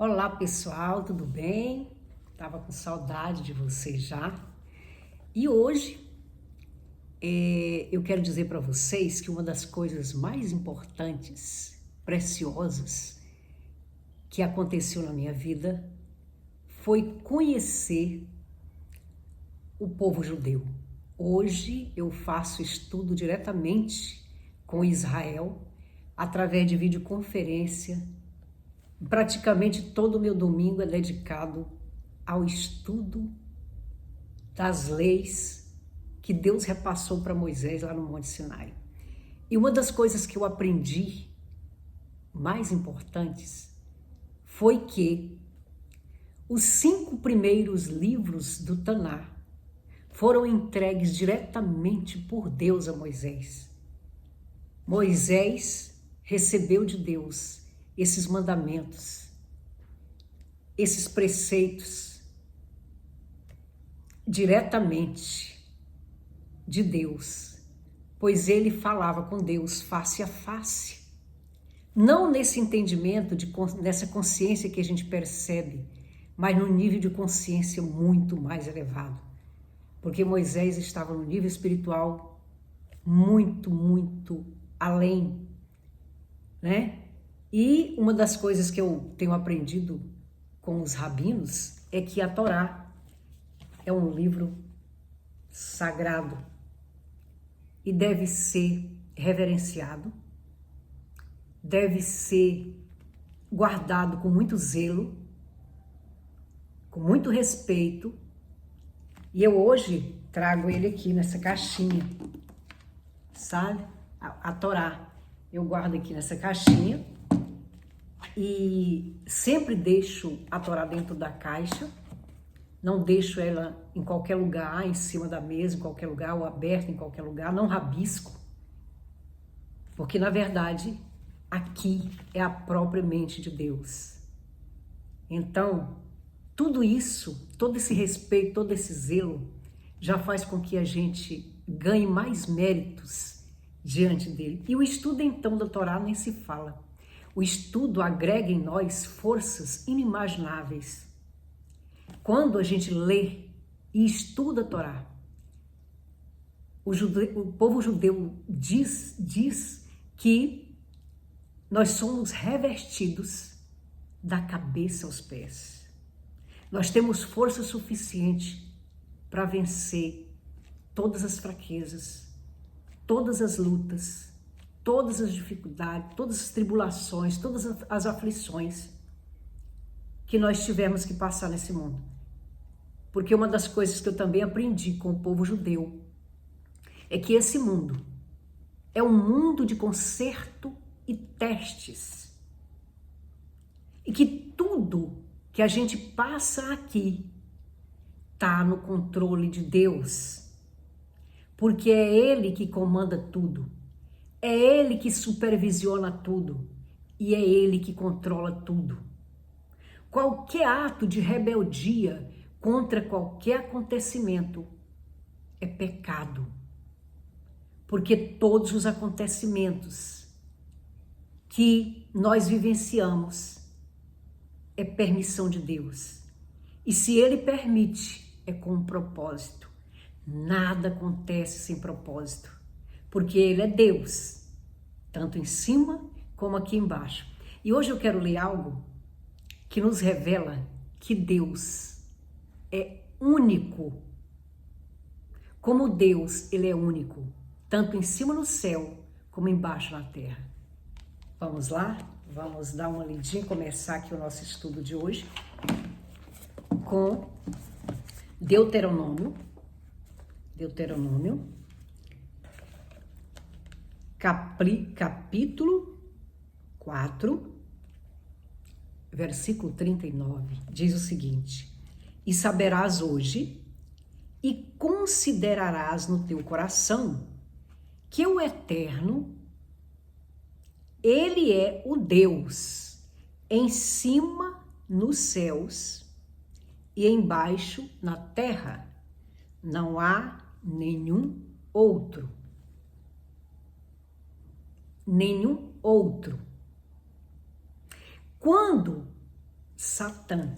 Olá pessoal, tudo bem? Tava com saudade de vocês já. E hoje eu quero dizer para vocês que uma das coisas mais importantes, preciosas, que aconteceu na minha vida foi conhecer o povo judeu. Hoje eu faço estudo diretamente com Israel através de videoconferência. Praticamente todo o meu domingo é dedicado ao estudo das leis que Deus repassou para Moisés lá no Monte Sinai. E uma das coisas que eu aprendi mais importantes foi que os 5 primeiros livros do Taná foram entregues diretamente por Deus a Moisés. Moisés recebeu de Deus esses mandamentos, esses preceitos, diretamente de Deus, pois ele falava com Deus face a face. Não nesse entendimento, nessa consciência que a gente percebe, mas num nível de consciência muito mais elevado. Porque Moisés estava no nível espiritual muito, muito além, né? E uma das coisas que eu tenho aprendido com os rabinos é que a Torá é um livro sagrado e deve ser reverenciado, deve ser guardado com muito zelo, com muito respeito. E eu hoje trago ele aqui nessa caixinha, sabe? A Torá. Eu guardo aqui nessa caixinha e sempre deixo a Torá dentro da caixa, não deixo ela em qualquer lugar, em cima da mesa, em qualquer lugar, ou aberta em qualquer lugar, não rabisco, porque na verdade aqui é a própria mente de Deus. Então, tudo isso, todo esse respeito, todo esse zelo, já faz com que a gente ganhe mais méritos diante dele. E o estudo então da Torá nem se fala. O estudo agrega em nós forças inimagináveis. Quando a gente lê e estuda a Torá, o povo judeu diz que nós somos revestidos da cabeça aos pés. Nós temos força suficiente para vencer todas as fraquezas, todas as lutas, todas as dificuldades, todas as tribulações, todas as aflições que nós tivemos que passar nesse mundo. Porque uma das coisas que eu também aprendi com o povo judeu é que esse mundo é um mundo de conserto e testes. E que tudo que a gente passa aqui está no controle de Deus. Porque é Ele que comanda tudo. É Ele que supervisiona tudo. E é Ele que controla tudo. Qualquer ato de rebeldia contra qualquer acontecimento é pecado. Porque todos os acontecimentos que nós vivenciamos é permissão de Deus. E se Ele permite, é com um propósito. Nada acontece sem propósito. Porque Ele é Deus, tanto em cima como aqui embaixo. E hoje eu quero ler algo que nos revela que Deus é único. Como Deus, Ele é único, tanto em cima no céu, como embaixo na terra. Vamos lá? Vamos dar uma lidinha, começar aqui o nosso estudo de hoje com Deuteronômio, capítulo 4, versículo 39, diz o seguinte: E saberás hoje e considerarás no teu coração que o Eterno, Ele é o Deus em cima nos céus e embaixo na terra. Não há nenhum outro. Nenhum outro. Quando Satã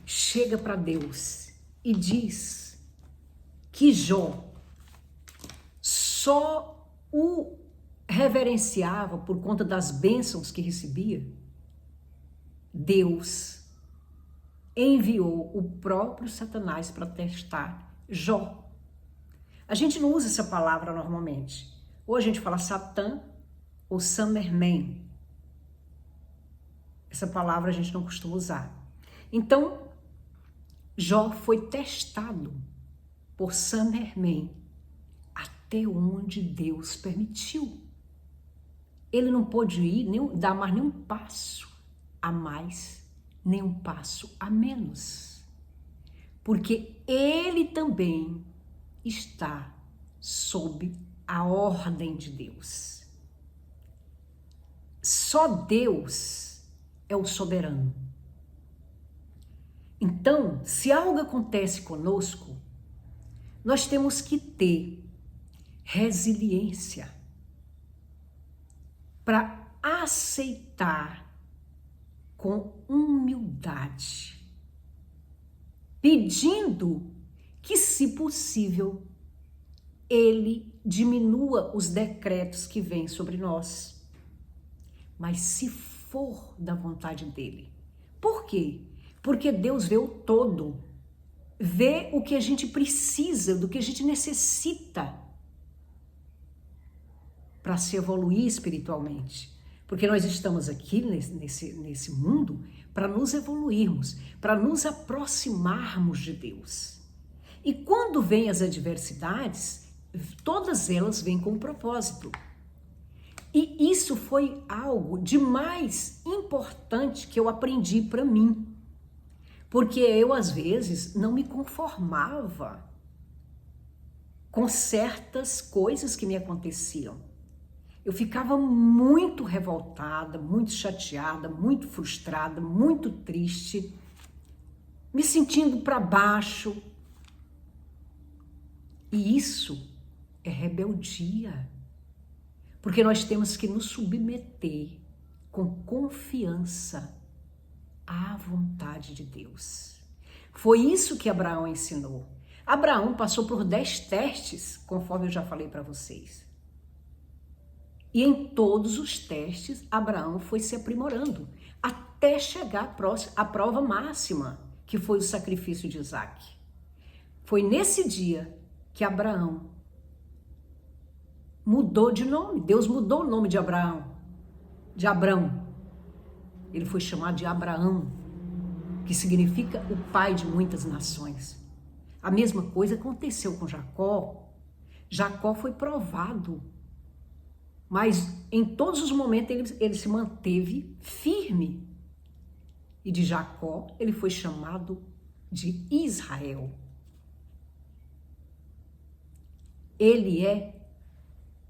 chega para Deus e diz que Jó só o reverenciava por conta das bênçãos que recebia, Deus enviou o próprio Satanás para testar Jó. A gente não usa essa palavra normalmente. Ou a gente fala Satã ou Samerman. Essa palavra a gente não costuma usar. Então, Jó foi testado por Samerman até onde Deus permitiu. Ele não pôde ir, dar mais nenhum passo a mais, nem um passo a menos. Porque ele também está sob a ordem de Deus. Só Deus é o soberano. Então, se algo acontece conosco, nós temos que ter resiliência para aceitar com humildade, pedindo que, se possível, ele diminua os decretos que vêm sobre nós. Mas se for da vontade dele. Por quê? Porque Deus vê o todo, vê o que a gente precisa, do que a gente necessita para se evoluir espiritualmente. Porque nós estamos aqui nesse mundo para nos evoluirmos, para nos aproximarmos de Deus. E quando vêm as adversidades, todas elas vêm com um propósito. E isso foi algo de mais importante que eu aprendi para mim. Porque eu, às vezes, não me conformava com certas coisas que me aconteciam. Eu ficava muito revoltada, muito chateada, muito frustrada, muito triste, me sentindo para baixo. E isso é rebeldia. Porque nós temos que nos submeter com confiança à vontade de Deus. Foi isso que Abraão ensinou. Abraão passou por 10 testes, conforme eu já falei para vocês. E em todos os testes, Abraão foi se aprimorando, até chegar à prova máxima, que foi o sacrifício de Isaac. Foi nesse dia que Abraão mudou de nome. Deus mudou o nome de Abraão, de Abrão. Ele foi chamado de Abraão, que significa o pai de muitas nações. A mesma coisa aconteceu com Jacó. Jacó foi provado, mas em todos os momentos ele se manteve firme. E de Jacó ele foi chamado de Israel. Ele é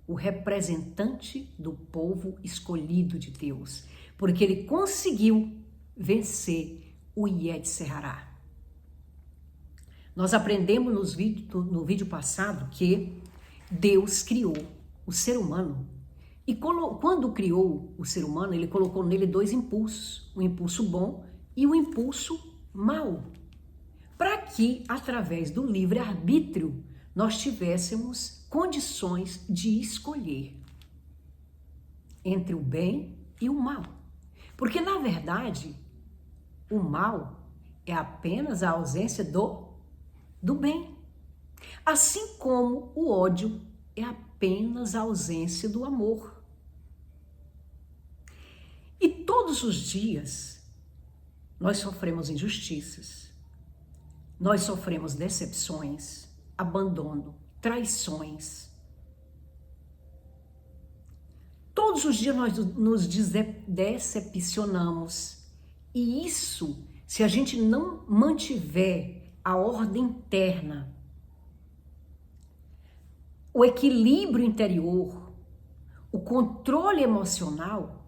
o representante do povo escolhido de Deus, porque ele conseguiu vencer o Ietzer-Hará. Nós aprendemos no vídeo passado que Deus criou o ser humano e quando criou o ser humano, ele colocou nele 2 impulsos, o impulso bom e o impulso mau, para que, através do livre-arbítrio, nós tivéssemos condições de escolher entre o bem e o mal. Porque, na verdade, o mal é apenas a ausência do bem. Assim como o ódio é apenas a ausência do amor. E todos os dias nós sofremos injustiças, nós sofremos decepções, abandono, traições. Todos os dias nós nos decepcionamos. E isso, se a gente não mantiver a ordem interna, o equilíbrio interior, o controle emocional,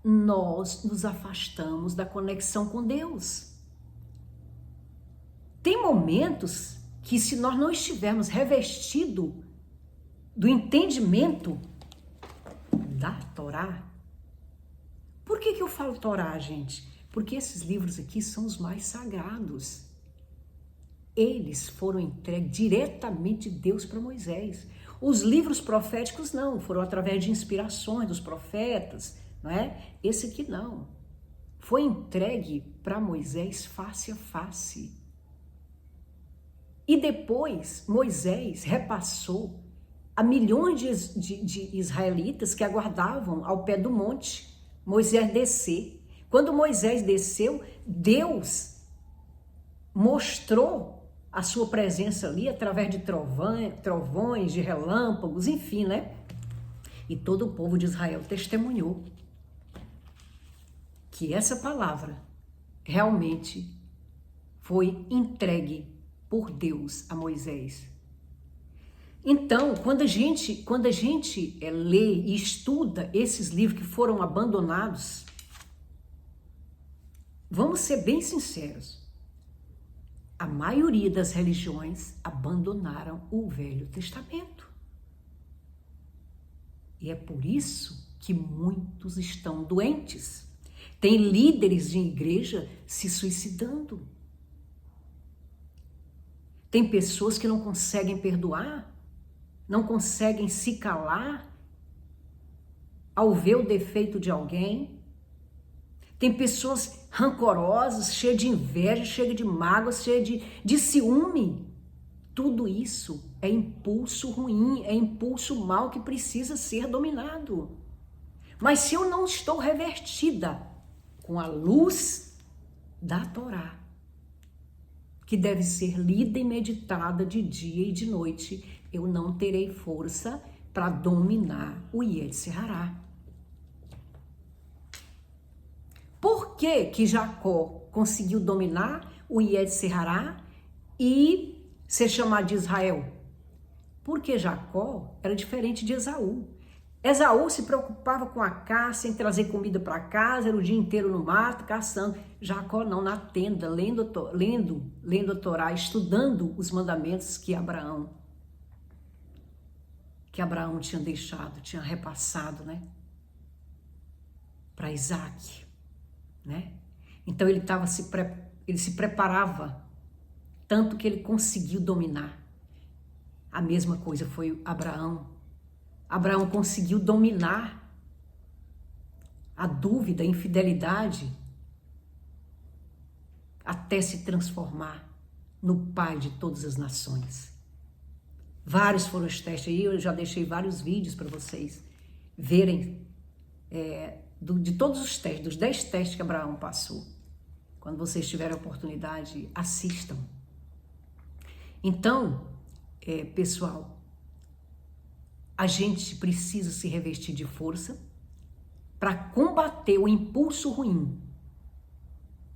nós nos afastamos da conexão com Deus. Tem momentos que, se nós não estivermos revestidos do entendimento da Torá, por que eu falo Torá, gente? Porque esses livros aqui são os mais sagrados. Eles foram entregues diretamente de Deus para Moisés. Os livros proféticos não, foram através de inspirações dos profetas, não é? Esse aqui não. Foi entregue para Moisés face a face. E depois Moisés repassou a milhões de israelitas que aguardavam ao pé do monte Moisés descer. Quando Moisés desceu, Deus mostrou a sua presença ali através de trovões, de relâmpagos, enfim, né? E todo o povo de Israel testemunhou que essa palavra realmente foi entregue por Deus a Moisés. Então, quando a gente lê e estuda esses livros que foram abandonados, vamos ser bem sinceros, a maioria das religiões abandonaram o Velho Testamento. E é por isso que muitos estão doentes. Tem líderes de igreja se suicidando. Tem pessoas que não conseguem perdoar, não conseguem se calar ao ver o defeito de alguém. Tem pessoas rancorosas, cheias de inveja, cheias de mágoa, cheias de ciúme. Tudo isso é impulso ruim, é impulso mau que precisa ser dominado. Mas se eu não estou revestida com a luz da Torá, que deve ser lida e meditada de dia e de noite, eu não terei força para dominar o Yetzer-Hará. Por que Jacó conseguiu dominar o Yetzer-Hará e ser chamado de Israel? Porque Jacó era diferente de Esaú. Esaú se preocupava com a caça, em trazer comida para casa, era o dia inteiro no mato, caçando. Jacó não, na tenda, lendo a Torá, estudando os mandamentos que Abraão tinha deixado, tinha repassado, né? Para Isaac, né? Então ele se preparava, tanto que ele conseguiu dominar. A mesma coisa foi Abraão. Abraão conseguiu dominar a dúvida, a infidelidade, até se transformar no pai de todas as nações. Vários foram os testes aí, eu já deixei vários vídeos para vocês verem de todos os testes, dos 10 testes que Abraão passou. Quando vocês tiverem a oportunidade, assistam. Então, pessoal, a gente precisa se revestir de força para combater o impulso ruim,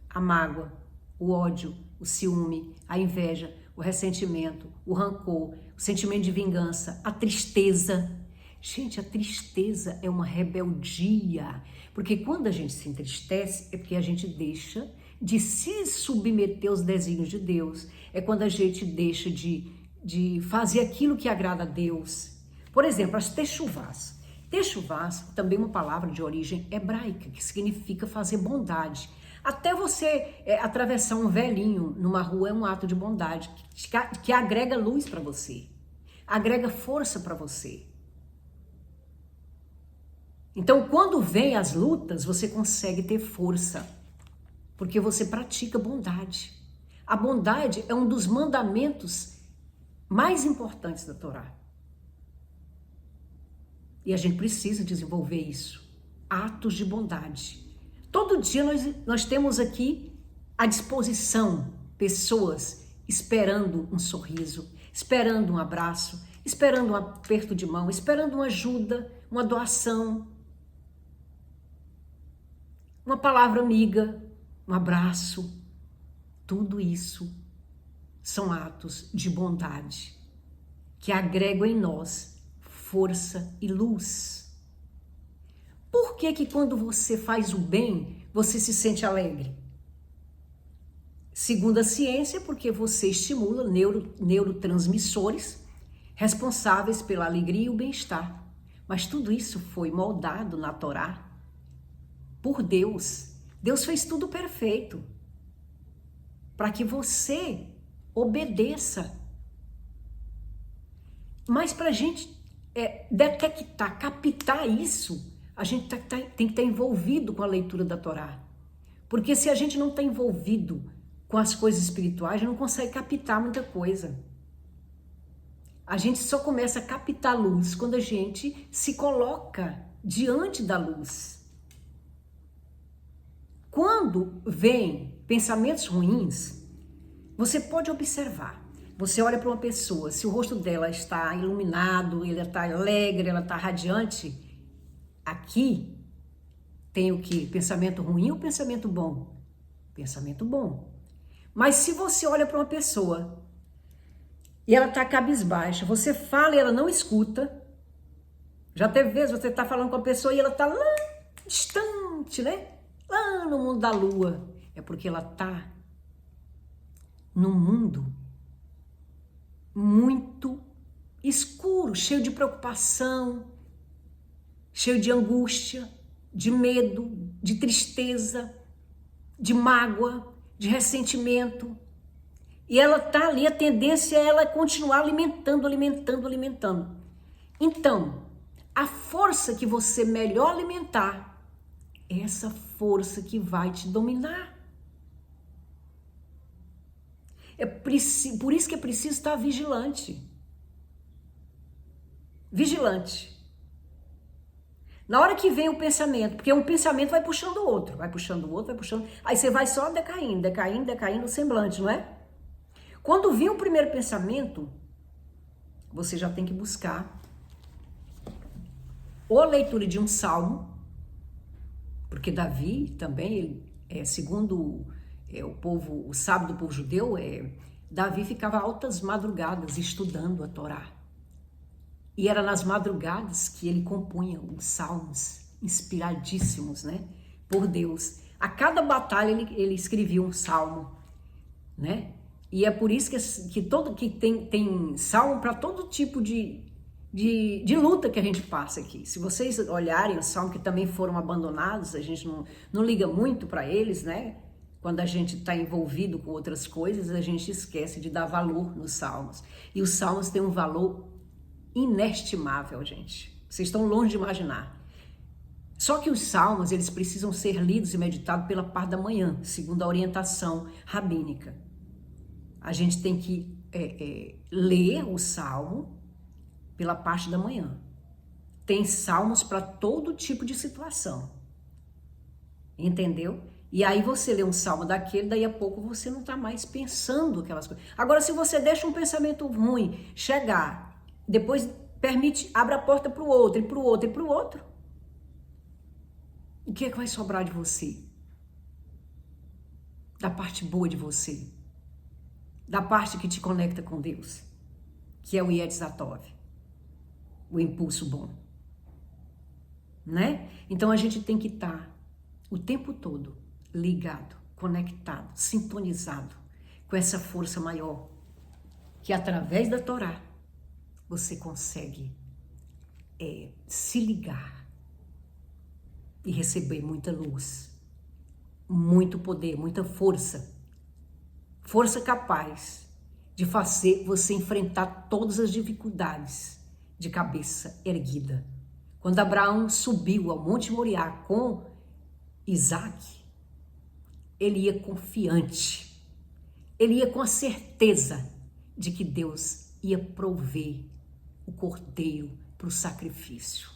a mágoa, o ódio, o ciúme, a inveja, o ressentimento, o rancor, o sentimento de vingança, a tristeza. Gente, a tristeza é uma rebeldia, porque quando a gente se entristece é porque a gente deixa de se submeter aos desígnios de Deus, é quando a gente deixa de fazer aquilo que agrada a Deus. Por exemplo, as techuvás. Techuvás também é uma palavra de origem hebraica, que significa fazer bondade. Até você atravessar um velhinho numa rua é um ato de bondade, que agrega luz para você, agrega força para você. Então, quando vem as lutas, você consegue ter força, porque você pratica bondade. A bondade é um dos mandamentos mais importantes da Torá. E a gente precisa desenvolver isso. Atos de bondade. Todo dia nós temos aqui à disposição pessoas esperando um sorriso, esperando um abraço, esperando um aperto de mão, esperando uma ajuda, uma doação, uma palavra amiga, um abraço. Tudo isso são atos de bondade que agregam em nós força e luz. Por que quando você faz o bem, você se sente alegre? Segundo a ciência, porque você estimula neurotransmissores responsáveis pela alegria e o bem-estar. Mas tudo isso foi moldado na Torá por Deus. Deus fez tudo perfeito para que você obedeça. Mas para a gente detectar, captar isso, a gente tem que estar envolvido com a leitura da Torá. Porque se a gente não está envolvido com as coisas espirituais, a gente não consegue captar muita coisa. A gente só começa a captar luz quando a gente se coloca diante da luz. Quando vem pensamentos ruins, você pode observar. Você olha para uma pessoa, se o rosto dela está iluminado, ela está alegre, ela está radiante, aqui tem o quê? Pensamento ruim ou pensamento bom? Pensamento bom. Mas se você olha para uma pessoa e ela está cabisbaixa, você fala e ela não escuta, já teve vezes você está falando com a pessoa e ela está lá distante, né? Lá no mundo da lua. É porque ela está no mundo muito escuro, cheio de preocupação, cheio de angústia, de medo, de tristeza, de mágoa, de ressentimento. E ela tá ali, a tendência é ela continuar alimentando. Então, a força que você melhor alimentar, é essa força que vai te dominar. Por isso que é preciso estar vigilante. Vigilante. Na hora que vem o pensamento, porque um pensamento vai puxando o outro, vai puxando. Aí você vai só decaindo o semblante, não é? Quando vir o primeiro pensamento, você já tem que buscar ou a leitura de um salmo, porque Davi também, segundo o sábio do povo judeu, Davi ficava altas madrugadas estudando a Torá. E era nas madrugadas que ele compunha os salmos inspiradíssimos, né, por Deus. A cada batalha ele escrevia um salmo, né? E é por isso que tem salmo para todo tipo de luta que a gente passa aqui. Se vocês olharem os salmos que também foram abandonados, a gente não liga muito para eles, né? Quando a gente está envolvido com outras coisas, a gente esquece de dar valor nos salmos. E os salmos têm um valor inestimável, gente. Vocês estão longe de imaginar. Só que os salmos, eles precisam ser lidos e meditados pela parte da manhã, segundo a orientação rabínica. A gente tem que ler o salmo pela parte da manhã. Tem salmos para todo tipo de situação. Entendeu? E aí você lê um salmo daquele, daí a pouco você não está mais pensando aquelas coisas. Agora, se você deixa um pensamento ruim chegar, depois abre a porta para o outro, e para o outro, e para o outro, o que é que vai sobrar de você? Da parte boa de você. Da parte que te conecta com Deus, que é o Yetzatov, o impulso bom, né? Então a gente tem que estar o tempo todo ligado, conectado, sintonizado com essa força maior, que através da Torá você consegue se ligar e receber muita luz, muito poder, muita força. Força capaz de fazer você enfrentar todas as dificuldades de cabeça erguida. Quando Abraão subiu ao Monte Moriá com Isaac, ele ia confiante, ele ia com a certeza de que Deus ia prover o cordeiro para o sacrifício.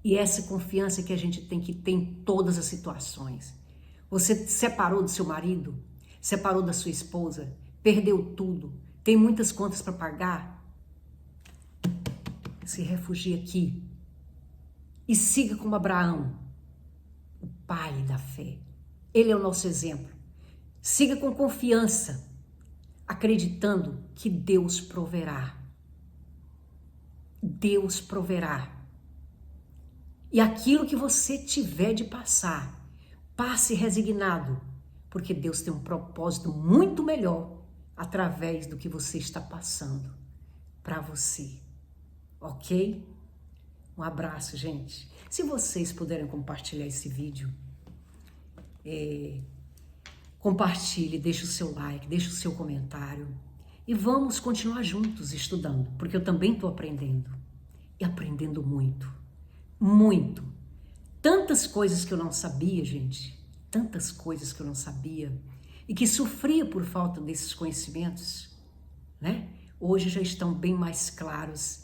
E essa confiança que a gente tem que ter em todas as situações. Você se separou do seu marido? Separou da sua esposa, perdeu tudo, tem muitas contas para pagar, se refugie aqui e siga como Abraão, o pai da fé. Ele é o nosso exemplo. Siga com confiança, acreditando que Deus proverá. Deus proverá. E aquilo que você tiver de passar, passe resignado, porque Deus tem um propósito muito melhor através do que você está passando para você, ok? Um abraço, gente. Se vocês puderem compartilhar esse vídeo, compartilhe, deixe o seu like, deixe o seu comentário. E vamos continuar juntos estudando, porque eu também estou aprendendo. E aprendendo muito. Muito. Tantas coisas que eu não sabia, gente. Tantas coisas que eu não sabia. E que sofria por falta desses conhecimentos, né? Hoje já estão bem mais claros